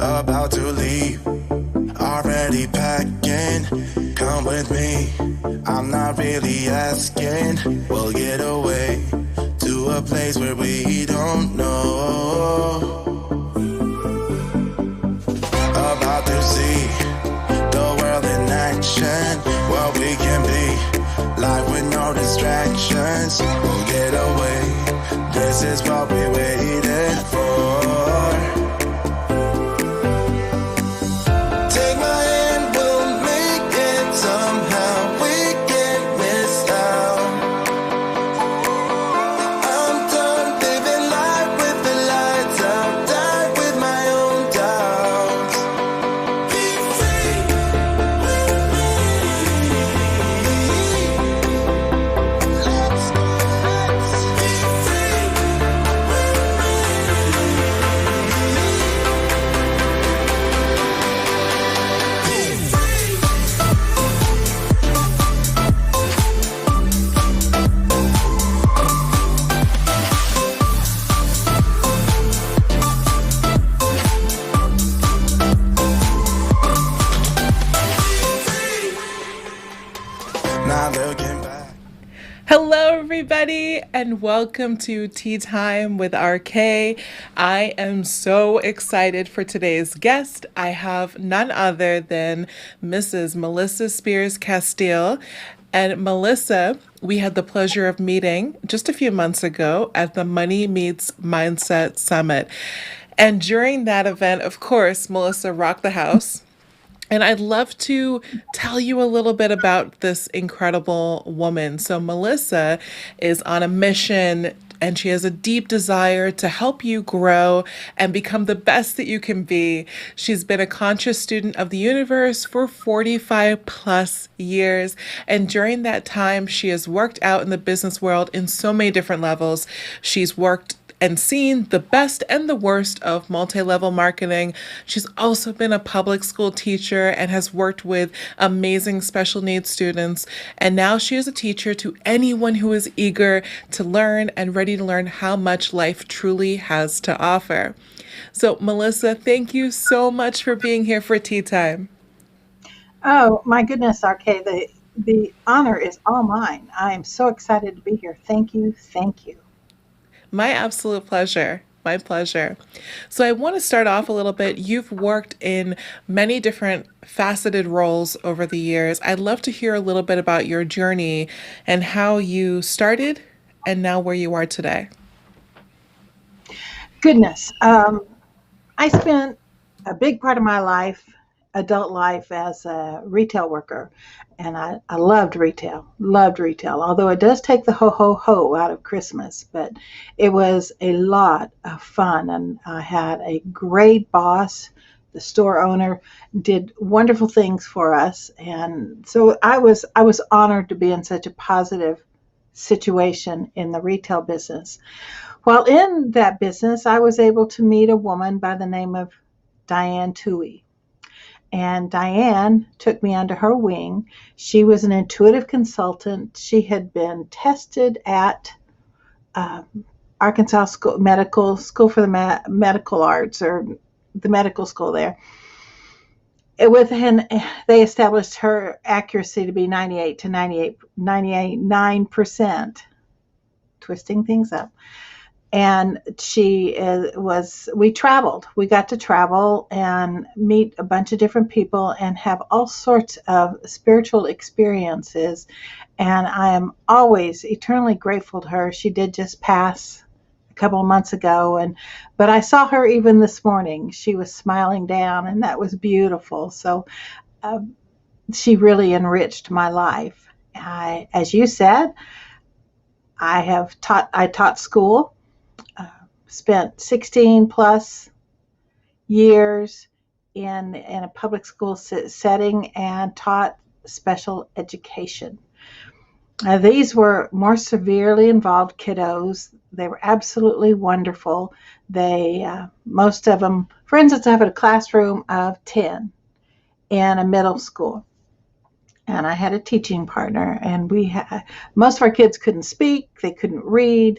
About to leave, already packing. Come with me, I'm not really asking. We'll get away to a place where we don't know. About to see the world in action, what we can be, life with no distractions. We'll get away, this is what we waited for. Take my hand, we'll make it somehow. We can't miss out. I'm done living life with the lights out. Die with my own doubts. Be free with me. Let's be free with not looking back. Hello, everybody, and welcome to Tea Time with RK. I am so excited for today's guest. I have none other than Mrs. Melissa Spears Casteel. And Melissa, we had the pleasure of meeting just a few months ago at the Money Meets Mindset Summit. And during that event, of course, Melissa rocked the house. And I'd love to tell you a little bit about this incredible woman. So, Melissa is on a mission and she has a deep desire to help you grow and become the best that you can be. She's been a conscious student of the universe for 45 plus years. And during that time, she has worked out in the business world in so many different levels. She's worked and seen the best and the worst of multi-level marketing. She's also been a public school teacher and has worked with amazing special needs students. And now she is a teacher to anyone who is eager to learn and ready to learn how much life truly has to offer. So, Melissa, thank you so much for being here for Tea Time. Oh my goodness, RK, the honor is all mine. I am so excited to be here. Thank you, thank you. My absolute pleasure. My pleasure. So, I want to start off a little bit. You've worked in many different faceted roles over the years. I'd love to hear a little bit about your journey and how you started and now where you are today. Goodness, I spent a big part of my life, adult life, as a retail worker, and I loved retail. Although it does take the ho ho ho out of Christmas, but it was a lot of fun, and I had a great boss. The store owner did wonderful things for us, and so I was honored to be in such a positive situation in the retail business. While in that business, I was able to meet a woman by the name of Diane Toohey. And Diane took me under her wing. She was an intuitive consultant. She had been tested at um, Arkansas Medical School for the Medical Arts, or the medical school there. Within, they established her accuracy to be 98 to 99%, twisting things up. And we traveled. We got to travel and meet a bunch of different people and have all sorts of spiritual experiences. And I am always eternally grateful to her. She did just pass a couple of months ago, but I saw her even this morning. She was smiling down, and that was beautiful. So uh, she really enriched my life. As you said, I taught school. Spent 16 plus years in a public school setting and taught special education. These were more severely involved kiddos. They were absolutely wonderful. Most of them, for instance, I have a classroom of 10 in a middle school. And I had a teaching partner, and most of our kids couldn't speak, they couldn't read,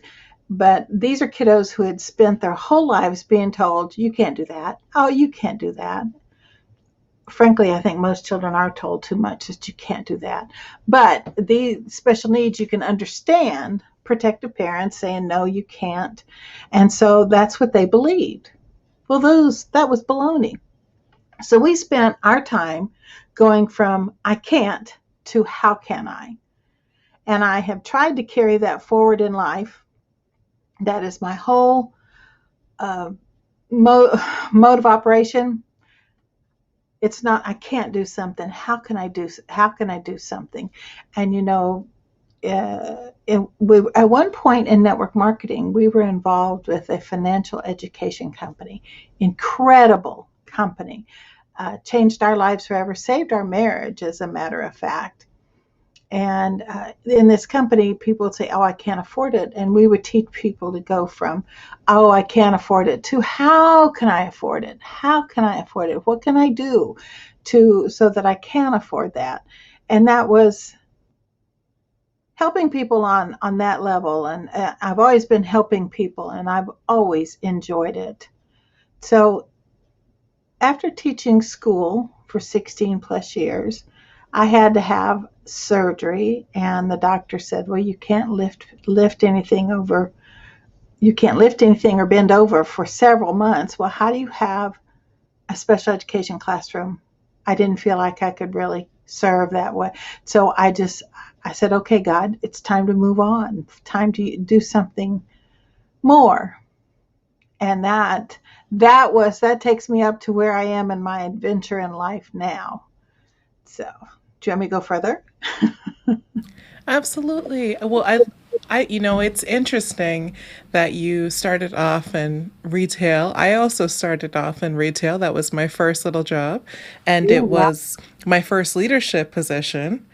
But these are kiddos who had spent their whole lives being told, you can't do that. Oh, you can't do that. Frankly, I think most children are told too much that you can't do that. But the special needs, you can understand protective parents saying, no, you can't. And so that's what they believed. Well, that was baloney. So we spent our time going from I can't to how can I? And I have tried to carry that forward in life. That is my whole uh, mode of operation. It's not I can't do something. How can I do something? And at one point in network marketing, we were involved with a financial education company, incredible company, changed our lives forever, saved our marriage, as a matter of fact. And in this company, people would say, oh, I can't afford it. And we would teach people to go from, oh, I can't afford it, to how can I afford it? How can I afford it? What can I do so that I can afford that? And that was helping people on that level. And I've always been helping people, and I've always enjoyed it. So after teaching school for 16 plus years, I had to have surgery, and the doctor said, well, you can't lift anything over, you can't lift anything or bend over for several months. Well, how do you have a special education classroom? I didn't feel like I could really serve that way. So I said, okay, God, it's time to move on. It's time to do something more. And that takes me up to where I am in my adventure in life now. So, do you want me to go further? Absolutely. Well, it's interesting that you started off in retail. I also started off in retail. That was my first little job, and Yeah. it was my first leadership position.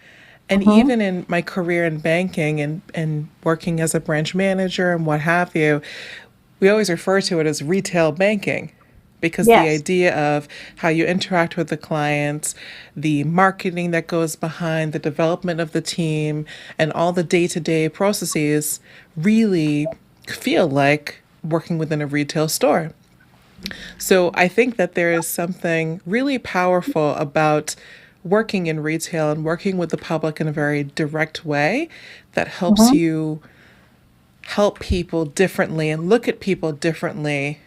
And Mm-hmm. even in my career in banking and working as a branch manager and what have you, we always refer to it as retail banking because the Yes. idea of how you interact with the clients, the marketing that goes behind the development of the team, and all the day to day processes really feel like working within a retail store. So I think that there is something really powerful about working in retail and working with the public in a very direct way that helps Mm-hmm. you help people differently and look at people differently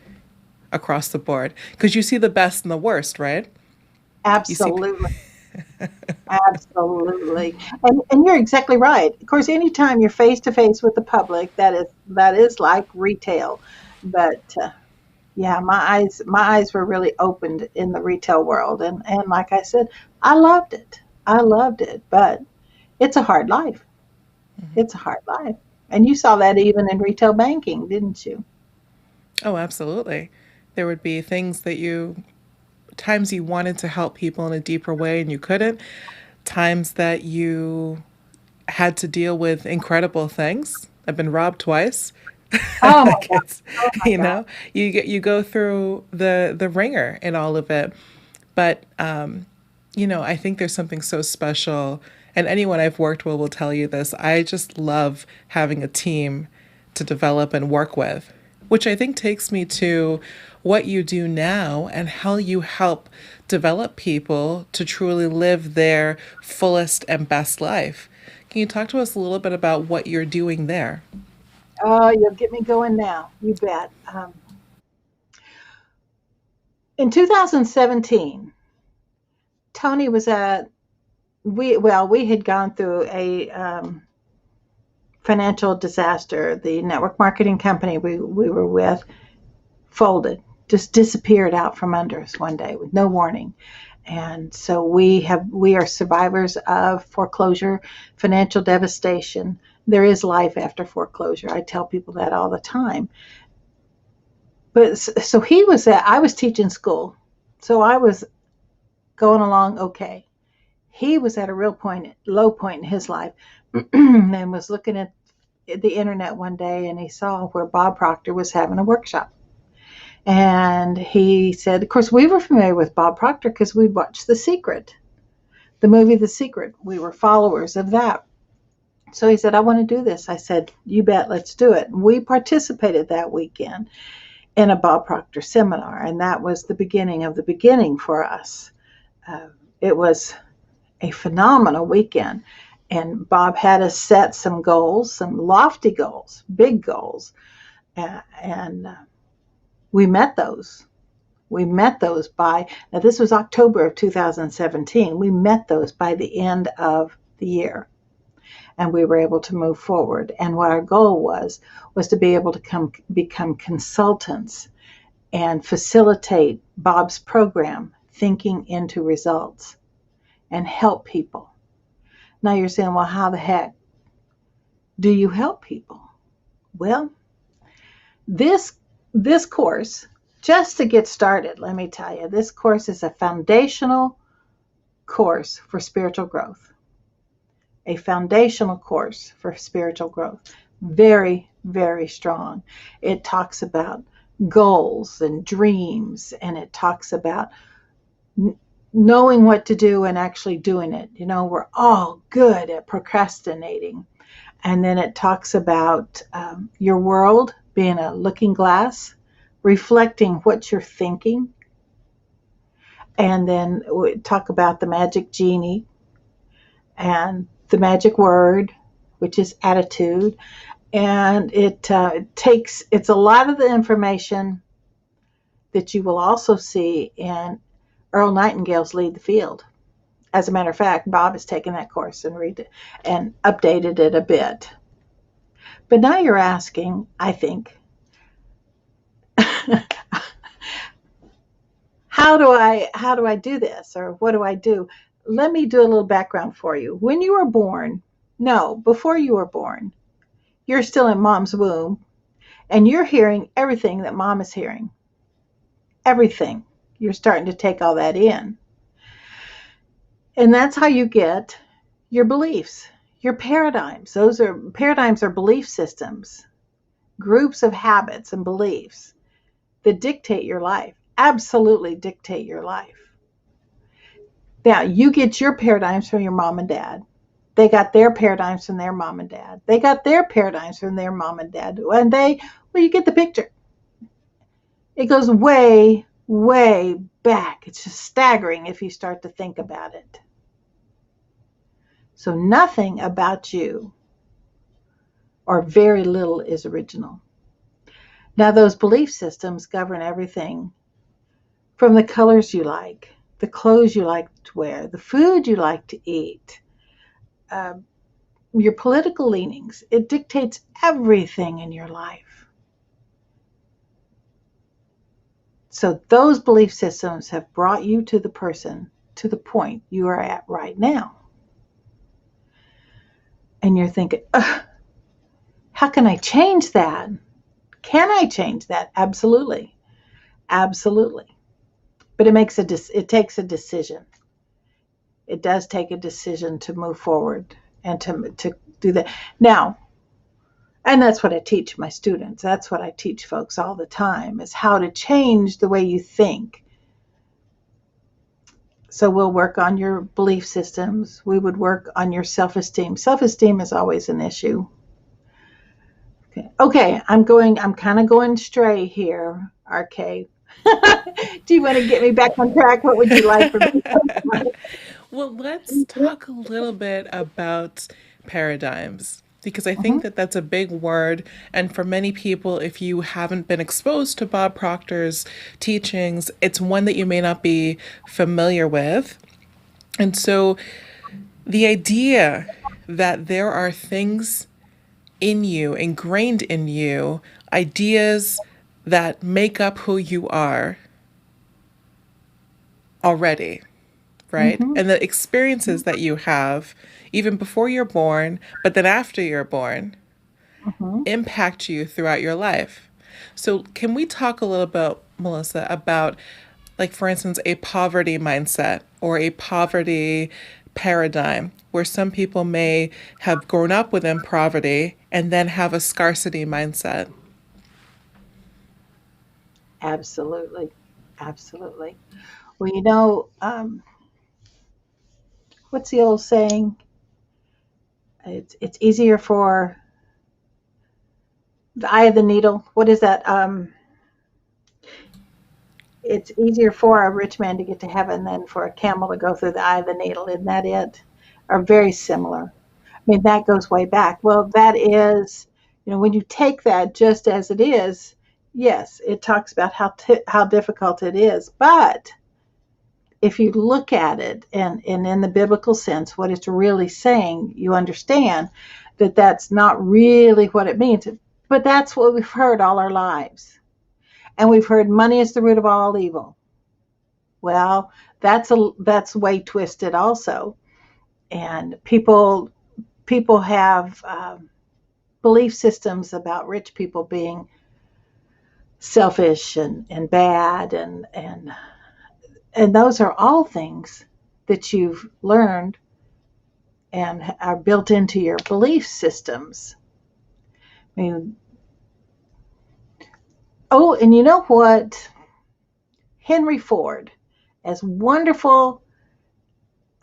across the board because you see the best and the worst, right? You see, Absolutely. Absolutely. And you're exactly right. Of course, anytime you're face to face with the public, that is like retail. But yeah, my eyes were really opened in the retail world, and like I said, I loved it. I loved it, but it's a hard life. It's a hard life. And you saw that even in retail banking, didn't you? oh, absolutely. There would be things that times you wanted to help people in a deeper way and you couldn't, times that you had to deal with incredible things. I've been robbed twice. Oh my Like God. it's, Oh my you God. know, you go through the ringer in all of it. But I think there's something so special, and anyone I've worked with will tell you this. I just love having a team to develop and work with, which I think takes me to what you do now and how you help develop people to truly live their fullest and best life. Can you talk to us a little bit about what you're doing there? Oh, you'll get me going now. You bet. In 2017, Tony was at we had gone through a financial disaster. The network marketing company we were with folded, just disappeared out from under us one day with no warning. And so we are survivors of foreclosure, financial devastation. There is life after foreclosure. I tell people that all the time. But so I was teaching school. So I was going along okay. He was at a low point in his life, and was looking at the internet one day, and he saw where Bob Proctor was having a workshop. And he said, of course, we were familiar with Bob Proctor because we'd watched The Secret, the movie The Secret. We were followers of that. So he said, I want to do this. I said, you bet, let's do it. We participated that weekend in a Bob Proctor seminar, and that was the beginning of the beginning for us. Uh, it was a phenomenal weekend. And Bob had us set some goals, some lofty goals, big goals. And we met those. We met those now this was October of 2017. We met those by the end of the year. And we were able to move forward. And what our goal was to be able to become consultants and facilitate Bob's program, Thinking into Results, and help people. Now you're saying, well, how the heck do you help people? Well, this course, just to get started, let me tell you, this course is a foundational course for spiritual growth. A foundational course for spiritual growth. Very, very strong. It talks about goals and dreams, and it talks about knowing what to do and actually doing it. You know, we're all good at procrastinating. And then it talks about your world being a looking glass, reflecting what you're thinking. And then we talk about the magic genie and the magic word, which is attitude. And it's a lot of the information that you will also see in Earl Nightingale's Lead the Field. As a matter of fact, Bob has taken that course and read it and updated it a bit. But now you're asking, I think, how do I do this, or what do I do? Let me do a little background for you. When you were born, no, before you were born, you're still in mom's womb, and you're hearing everything that mom is hearing. Everything. You're starting to take all that in. And that's how you get your beliefs, your paradigms. Paradigms are belief systems, groups of habits and beliefs that dictate your life, absolutely dictate your life. Now, you get your paradigms from your mom and dad. They got their paradigms from their mom and dad. They got their paradigms from their mom and dad. And you get the picture. It goes way, way back. It's just staggering if you start to think about it. So nothing about you, or very little, is original. Now, those belief systems govern everything from the colors you like, the clothes you like to wear, the food you like to eat, your political leanings. It dictates everything in your life. So those belief systems have brought you to the point you are at right now. And you're thinking, how can I change that? Can I change that? Absolutely. Absolutely. But it takes a decision. It does take a decision to move forward and to do that. Now, and that's what I teach my students. That's what I teach folks all the time, is how to change the way you think. So we'll work on your belief systems. We would work on your self-esteem. Self-esteem is always an issue. Okay, I'm kind of going stray here, RK. Do you want to get me back on track? What would you like for me? Well, let's talk a little bit about paradigms, because I think Mhm. that that's a big word. And for many people, if you haven't been exposed to Bob Proctor's teachings, it's one that you may not be familiar with. And so the idea that there are things in you, ingrained in you, ideas that make up who you are already, right? Mhm. And the experiences that you have, even before you're born, but then after you're born, Mhm. impact you throughout your life. So, can we talk a little bit, Melissa, about, like, for instance, a poverty mindset or a poverty paradigm, where some people may have grown up within poverty and then have a scarcity mindset? Absolutely. Absolutely. Well, what's the old saying? It's easier for the eye of the needle. What is that? It's easier for a rich man to get to heaven than for a camel to go through the eye of the needle. Isn't that it? Are very similar. I mean, that goes way back. Well, that is, when you take that just as it is, yes, it talks about how difficult it is. But if you look at it and in the biblical sense, what it's really saying, you understand that that's not really what it means. But that's what we've heard all our lives. And we've heard money is the root of all evil. Well, that's way twisted also. And people have belief systems about rich people being selfish and bad and those are all things that you've learned and are built into your belief systems. I mean, oh, and you know what? Henry Ford, as wonderful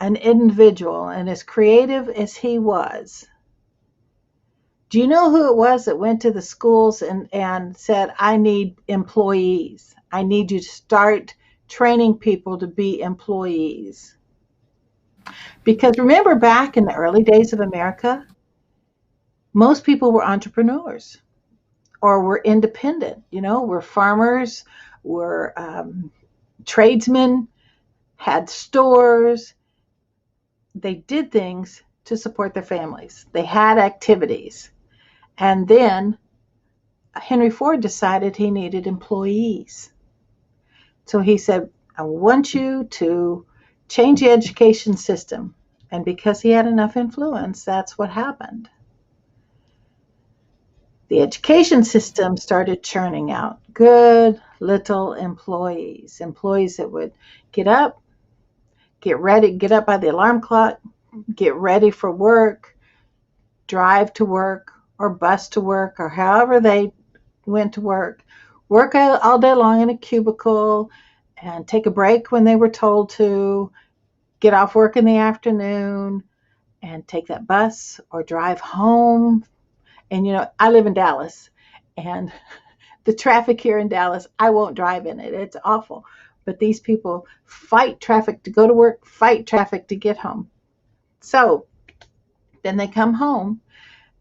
an individual and as creative as he was, do you know who it was that went to the schools and said, I need employees. I need you to start training people to be employees. Because remember back in the early days of America, most people were entrepreneurs or were independent, were farmers, were tradesmen, had stores. They did things to support their families. They had activities. And then Henry Ford decided he needed employees. So he said, I want you to change the education system. And because he had enough influence, that's what happened. The education system started churning out good little employees that would get up, get ready, get up by the alarm clock, get ready for work, drive to work, or bus to work, or however they went to work all day long in a cubicle, and take a break when they were told to, get off work in the afternoon, and take that bus or drive home. And, I live in Dallas, and the traffic here in Dallas, I won't drive in it. It's awful. But these people fight traffic to go to work, fight traffic to get home. So then they come home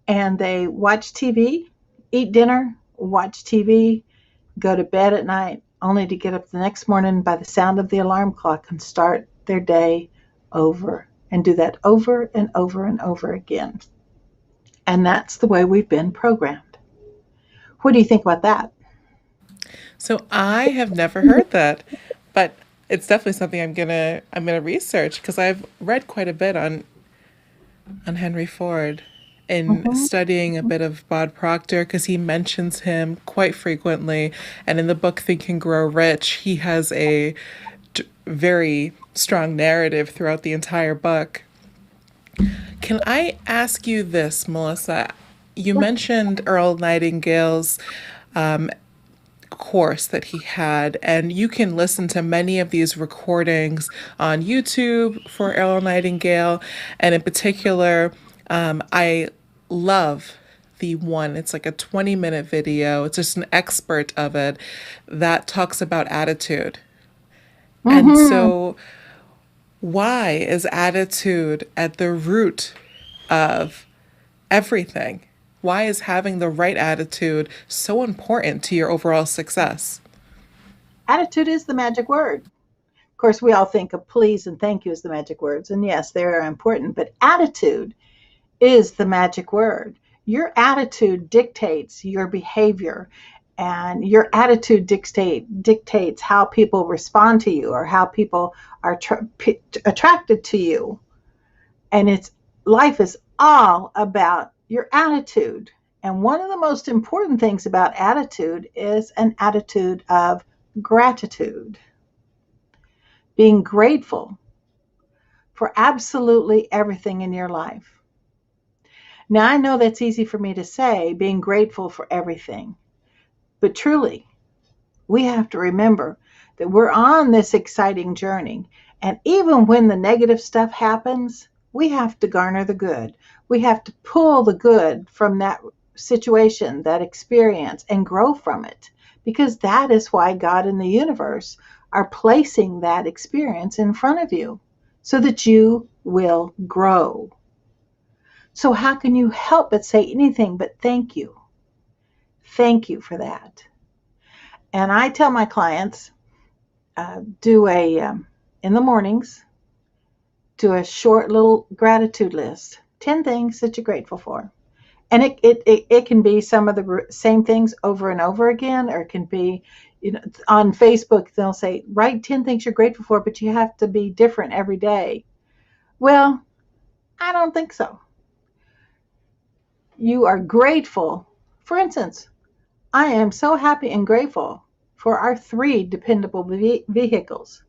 and they watch TV, eat dinner, watch TV, go to bed at night, only to get up the next morning by the sound of the alarm clock and start their day over and do that over and over and over again. And that's the way we've been programmed. What do you think about that? So I have never heard that, but it's definitely something I'm gonna research because I've read quite a bit on Henry Ford in Mm-hmm. studying a bit of Bob Proctor because he mentions him quite frequently, and in the book Think and Grow Rich, he has a very strong narrative throughout the entire book. Can I ask you this, Melissa? You Yeah. mentioned Earl Nightingale's course that he had, and you can listen to many of these recordings on YouTube for Earl Nightingale. And in particular, I love the one, it's like a 20-minute video, it's just an expert of it that talks about attitude. And Mm-hmm. so, why is attitude at the root of everything? Why is having the right attitude so important to your overall success? Attitude is the magic word. Of course, we all think of please and thank you as the magic words. And yes, they are important, but attitude is the magic word. Your attitude dictates your behavior, and your attitude dictates how people respond to you or how people are attracted to you. And it's life is all about your attitude. And one of the most important things about attitude is an attitude of gratitude, being grateful for absolutely everything in your life. Now, I know that's easy for me to say, being grateful for everything, but truly, we have to remember that we're on this exciting journey. And even when the negative stuff happens, we have to garner the good. We have to pull the good from that situation, that experience, and grow from it, because that is why God and the universe are placing that experience in front of you so that you will grow. So, how can you help but say anything but thank you? Thank you for that. And I tell my clients, do in the mornings, do a short little gratitude list, 10 things that you're grateful for. And it can be some of the same things over and over again, or it can be, on Facebook, they'll say, write 10 things you're grateful for, but you have to be different every day. Well, I don't think so. You are grateful. For instance, I am so happy and grateful for our 3 dependable vehicles.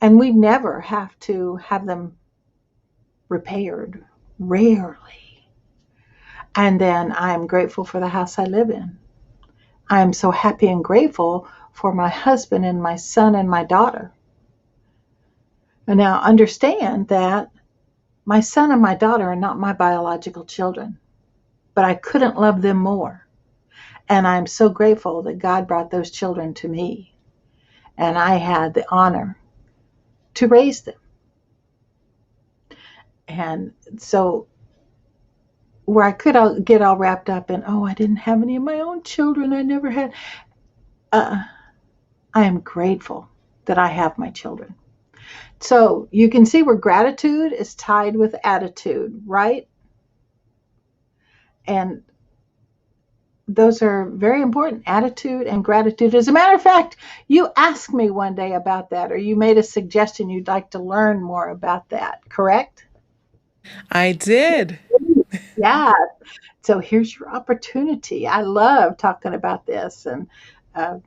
And we never have to have them repaired, rarely. And then I'm grateful for the house I live in. I'm so happy and grateful for my husband and my son and my daughter. And now understand that my son and my daughter are not my biological children, but I couldn't love them more. And I'm so grateful that God brought those children to me, and I had the honor to raise them. And so where I could get all wrapped up in, oh, I didn't have any of my own children, I never had, I am grateful that I have my children. So you can see where gratitude is tied with attitude, right? And those are very important, attitude and gratitude. As a matter of fact, you asked me one day about that, or you made a suggestion you'd like to learn more about that, correct? I did. Yeah. So here's your opportunity. I love talking about this, and uh,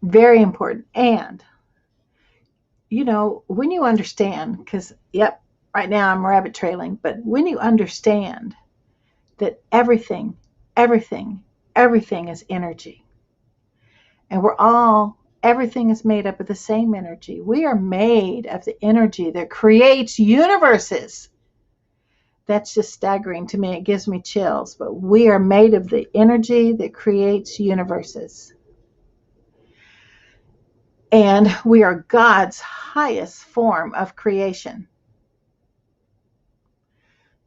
very important. And, when you understand, because, yep, right now I'm rabbit trailing, but when you understand that everything, everything is energy, and everything is made up of the same energy. We are made of the energy that creates universes. That's just staggering to me. It gives me chills. But we are made of the energy that creates universes. And we are God's highest form of creation.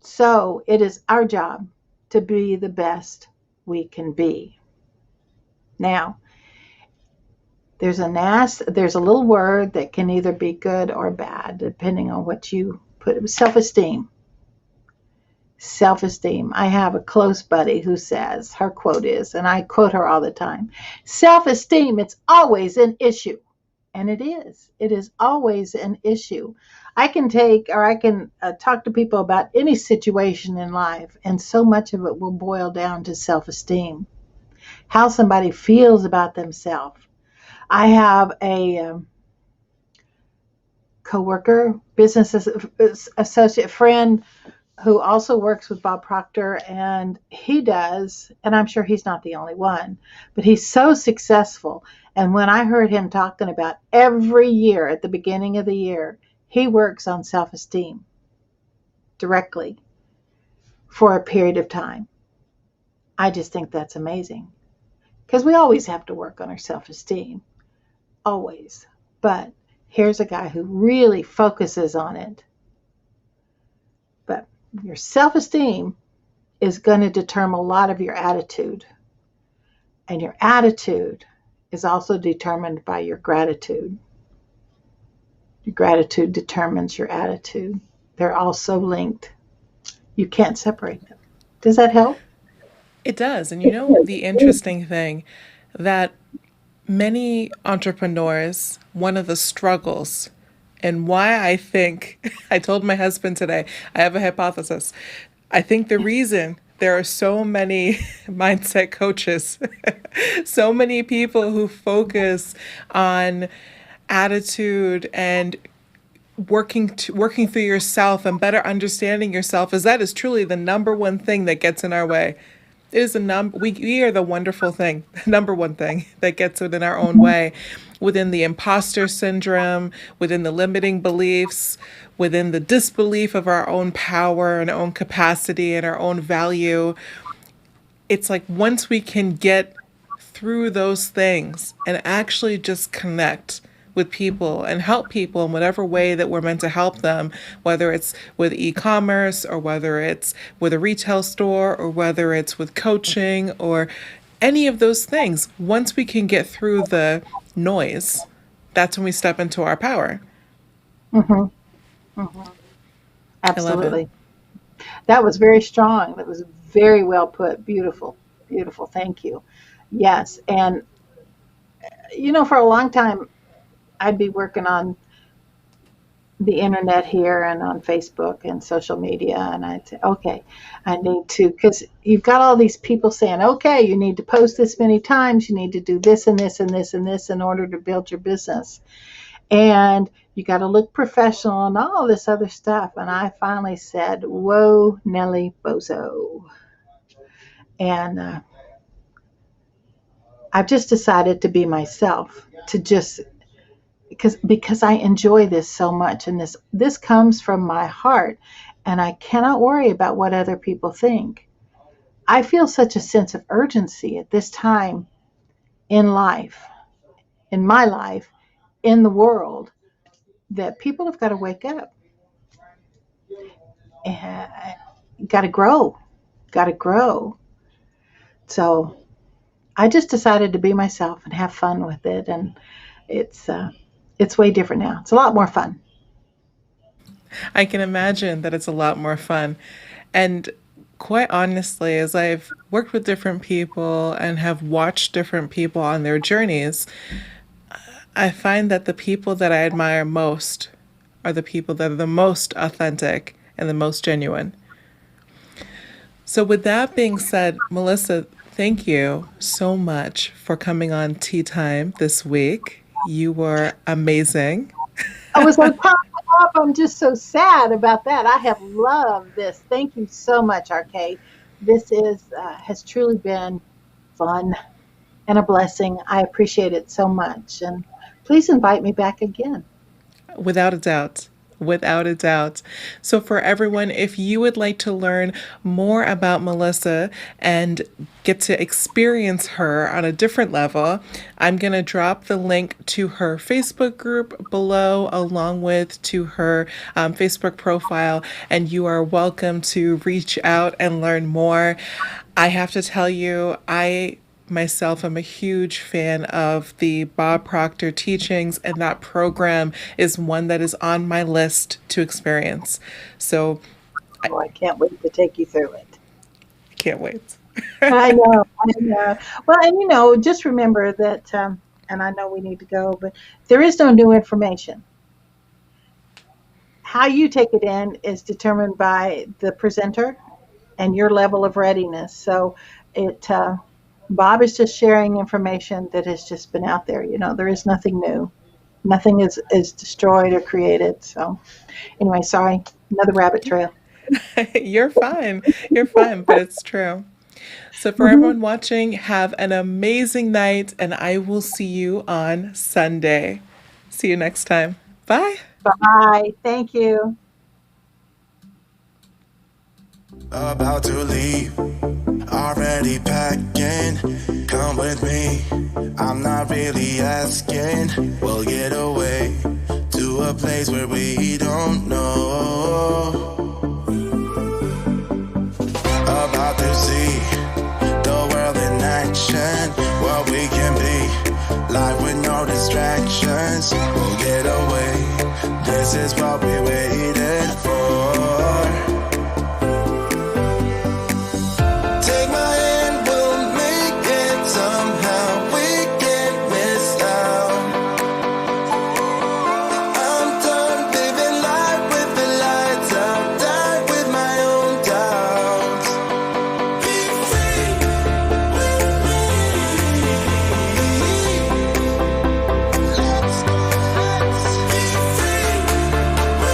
So it is our job to be the best we can be. Now, there's a little word that can either be good or bad, depending on what you put. Self-esteem. Self-esteem. I have a close buddy who says, her quote is, and I quote her all the time, self-esteem, it's always an issue. And it is. It is always an issue. I can talk to people about any situation in life, and so much of it will boil down to self-esteem, how somebody feels about themselves. I have a coworker, business associate friend who also works with Bob Proctor, and he does, and I'm sure he's not the only one, but he's so successful. And when I heard him talking about every year at the beginning of the year, he works on self-esteem directly for a period of time. I just think that's amazing, because we always have to work on our self-esteem, always. But here's a guy who really focuses on it. But your self-esteem is going to determine a lot of your attitude. And your attitude is also determined by your gratitude. Your gratitude determines your attitude. They're also linked. You can't separate them. Does that help? It does. And the interesting thing that many entrepreneurs, one of the struggles, and why I think, I told my husband today, I have a hypothesis. I think the reason there are so many mindset coaches, so many people who focus on attitude and working through yourself and better understanding yourself, is that is truly the number one thing that gets in our way. It is a we are the wonderful thing, number one thing that gets it in our own way, within the imposter syndrome, within the limiting beliefs, within the disbelief of our own power and own capacity and our own value. It's like once we can get through those things and actually just connect with people and help people in whatever way that we're meant to help them, whether it's with e-commerce or whether it's with a retail store or whether it's with coaching or any of those things. Once we can get through the noise, that's when we step into our power. Hmm. Hmm. I love it. Absolutely. That was very strong. That was very well put. Beautiful. Beautiful. Thank you. Yes. And, for a long time, I'd be working on the internet here and on Facebook and social media. And I'd say, okay, I need to, because you've got all these people saying, okay, you need to post this many times, you need to do this and this and this and this in order to build your business. And you got to look professional and all this other stuff. And I finally said, whoa, Nelly Bozo. And I've just decided to be myself, to just because I enjoy this so much, and this comes from my heart, and I cannot worry about what other people think. I feel such a sense of urgency at this time in life, in my life, in the world, that people have got to wake up and got to grow, got to grow. So I just decided to be myself and have fun with it, and it's uh, it's way different now. It's a lot more fun. I can imagine that it's a lot more fun. And quite honestly, as I've worked with different people and have watched different people on their journeys, I find that the people that I admire most are the people that are the most authentic and the most genuine. So, with that being said, Melissa, thank you so much for coming on Tea Time this week. You were amazing. I was like, pop up. I'm just so sad about that. I have loved this. Thank you so much, RK. This is has truly been fun and a blessing. I appreciate it so much, and please invite me back again. Without a doubt. Without a doubt. So, for everyone, if you would like to learn more about Melissa and get to experience her on a different level, I'm going to drop the link to her Facebook group below, along with to her Facebook profile, and you are welcome to reach out and learn more. I have to tell you, I myself am a huge fan of the Bob Proctor teachings, and that program is one that is on my list to experience. So Oh, I can't wait to take you through it. I can't wait. I know, I know. Well, and just remember that, and I know we need to go, but there is no new information. How you take it in is determined by the presenter and your level of readiness. So Bob is just sharing information that has just been out there. There is nothing new. Nothing is destroyed or created. So anyway, sorry, another rabbit trail. You're fine. You're fine, but it's true. So, for Hmm. everyone watching, have an amazing night, and I will see you on Sunday. See you next time. Bye. Bye. Thank you. About to leave, already packing. Come with me, I'm not really asking. We'll get away to a place where we don't know. About to see the world in action, what we can be, life with no distractions. We'll get away, this is what we waited